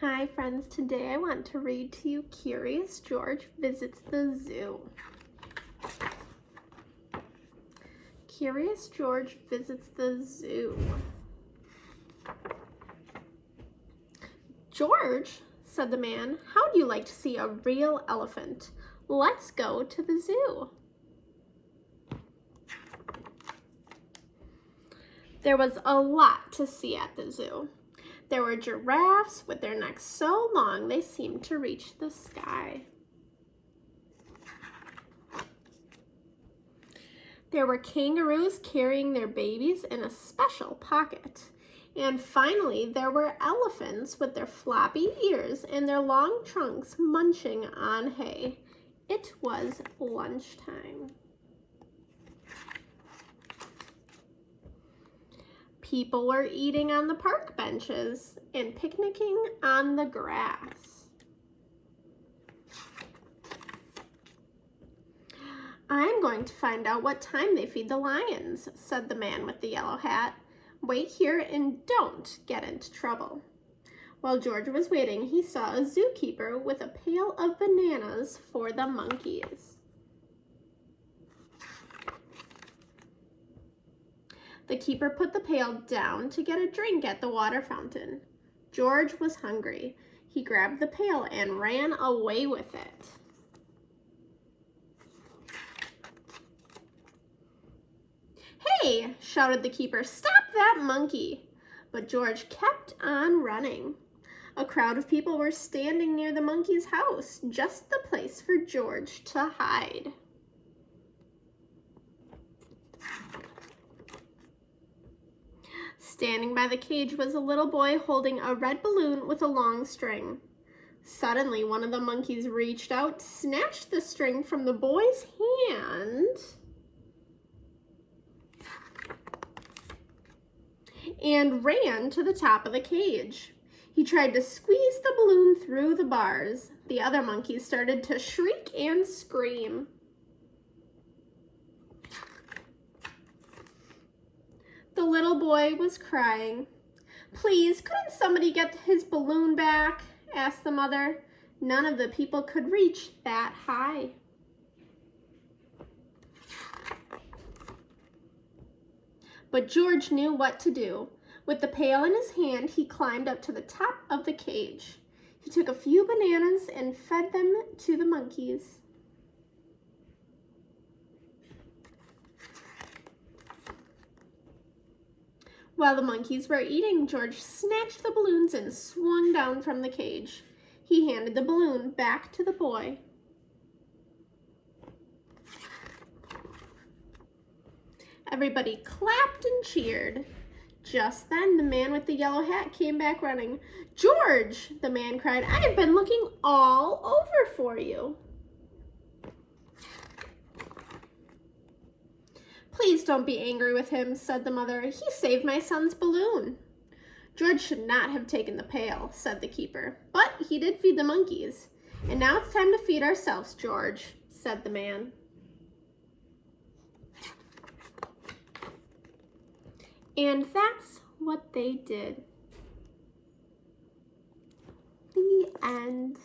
Hi friends, today I want to read to you Curious George Visits the Zoo. Curious George Visits the Zoo. George, said the man, how'd you like to see a real elephant? Let's go to the zoo. There was a lot to see at the zoo. There were giraffes with their necks so long they seemed to reach the sky. There were kangaroos carrying their babies in a special pocket. And finally, there were elephants with their floppy ears and their long trunks munching on hay. It was lunchtime. People were eating on the park benches and picnicking on the grass. I'm going to find out what time they feed the lions, said the man with the yellow hat. Wait here and don't get into trouble. While George was waiting, he saw a zookeeper with a pail of bananas for the monkeys. The keeper put the pail down to get a drink at the water fountain. George was hungry. He grabbed the pail and ran away with it. Hey, shouted the keeper, stop that monkey! But George kept on running. A crowd of people were standing near the monkey's house, just the place for George to hide. Standing by the cage was a little boy holding a red balloon with a long string. Suddenly, one of the monkeys reached out, snatched the string from the boy's hand, and ran to the top of the cage. He tried to squeeze the balloon through the bars. The other monkeys started to shriek and scream. The little boy was crying. Please, couldn't somebody get his balloon back? Asked the mother. None of the people could reach that high. But George knew what to do. With the pail in his hand, he climbed up to the top of the cage. He took a few bananas and fed them to the monkeys. While the monkeys were eating, George snatched the balloons and swung down from the cage. He handed the balloon back to the boy. Everybody clapped and cheered. Just then, the man with the yellow hat came back running. George, the man cried, I have been looking all over for you. Please don't be angry with him, said the mother. He saved my son's balloon. George should not have taken the pail, said the keeper, but he did feed the monkeys. And now it's time to feed ourselves, George, said the man. And that's what they did. The end.